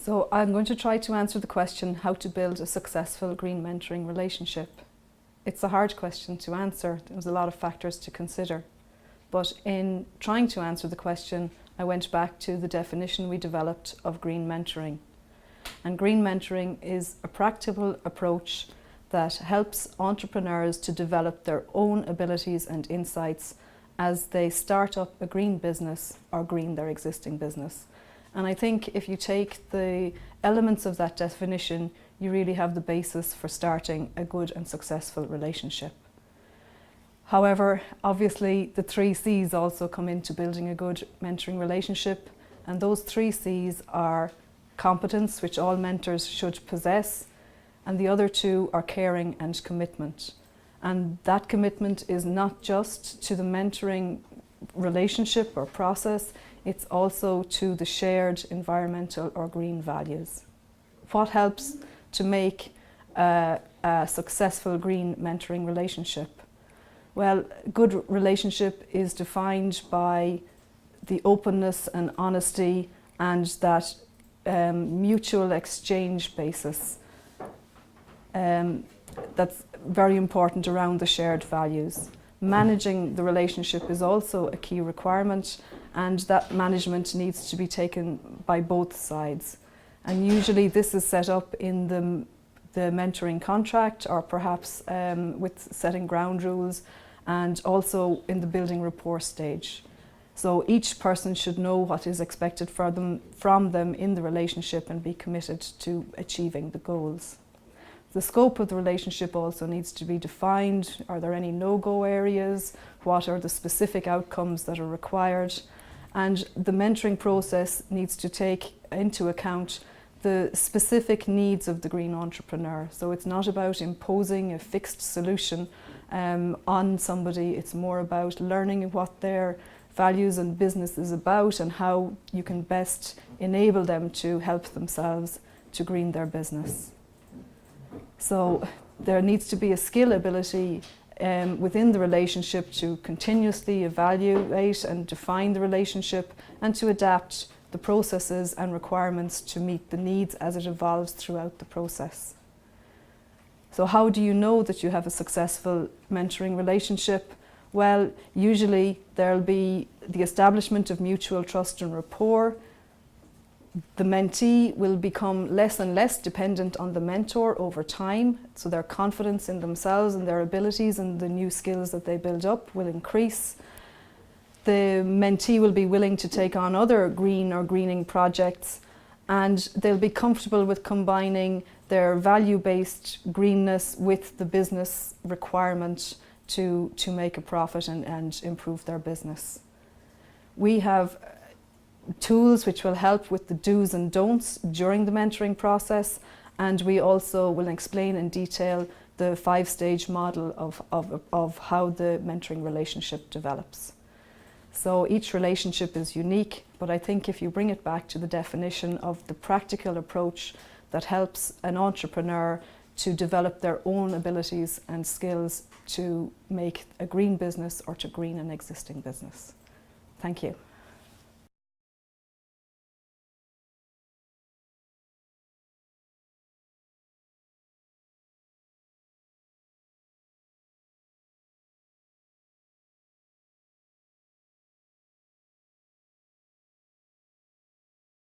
So I'm going to try to answer the question, how to build a successful green mentoring relationship. It's a hard question to answer. There's a lot of factors to consider. But in trying to answer the question, I went back to the definition we developed of green mentoring. And green mentoring is a practical approach that helps entrepreneurs to develop their own abilities and insights as they start up a green business or green their existing business. And I think if you take the elements of that definition, you really have the basis for starting a good and successful relationship. However, obviously the 3 C's also come into building a good mentoring relationship, and those 3 C's are competence, which all mentors should possess, and the other 2 are caring and commitment. And that commitment is not just to the mentoring relationship or process, it's also to the shared environmental or green values. What helps to make a successful green mentoring relationship? Well, a good relationship is defined by the openness and honesty and that mutual exchange basis. That's very important around the shared values. Managing the relationship is also a key requirement, and that management needs to be taken by both sides. And usually this is set up in the mentoring contract, or perhaps with setting ground rules, and also in the building rapport stage. So each person should know what is expected from them in the relationship and be committed to achieving the goals. The scope of the relationship also needs to be defined. Are there any no-go areas? What are the specific outcomes that are required? And the mentoring process needs to take into account the specific needs of the green entrepreneur. So it's not about imposing a fixed solution on somebody. It's more about learning what their values and business is about and how you can best enable them to help themselves to green their business. So there needs to be a skill ability within the relationship to continuously evaluate and define the relationship and to adapt the processes and requirements to meet the needs as it evolves throughout the process. So how do you know that you have a successful mentoring relationship? Well, usually there'll be the establishment of mutual trust and rapport. The mentee will become less and less dependent on the mentor over time, so their confidence in themselves and their abilities and the new skills that they build up will increase. The mentee will be willing to take on other green or greening projects, and they'll be comfortable with combining their value-based greenness with the business requirement to make a profit and improve their business. We have tools which will help with the do's and don'ts during the mentoring process, and we also will explain in detail the 5-stage model of how the mentoring relationship develops. So each relationship is unique, but I think if you bring it back to the definition of the practical approach that helps an entrepreneur to develop their own abilities and skills to make a green business or to green an existing business. Thank you.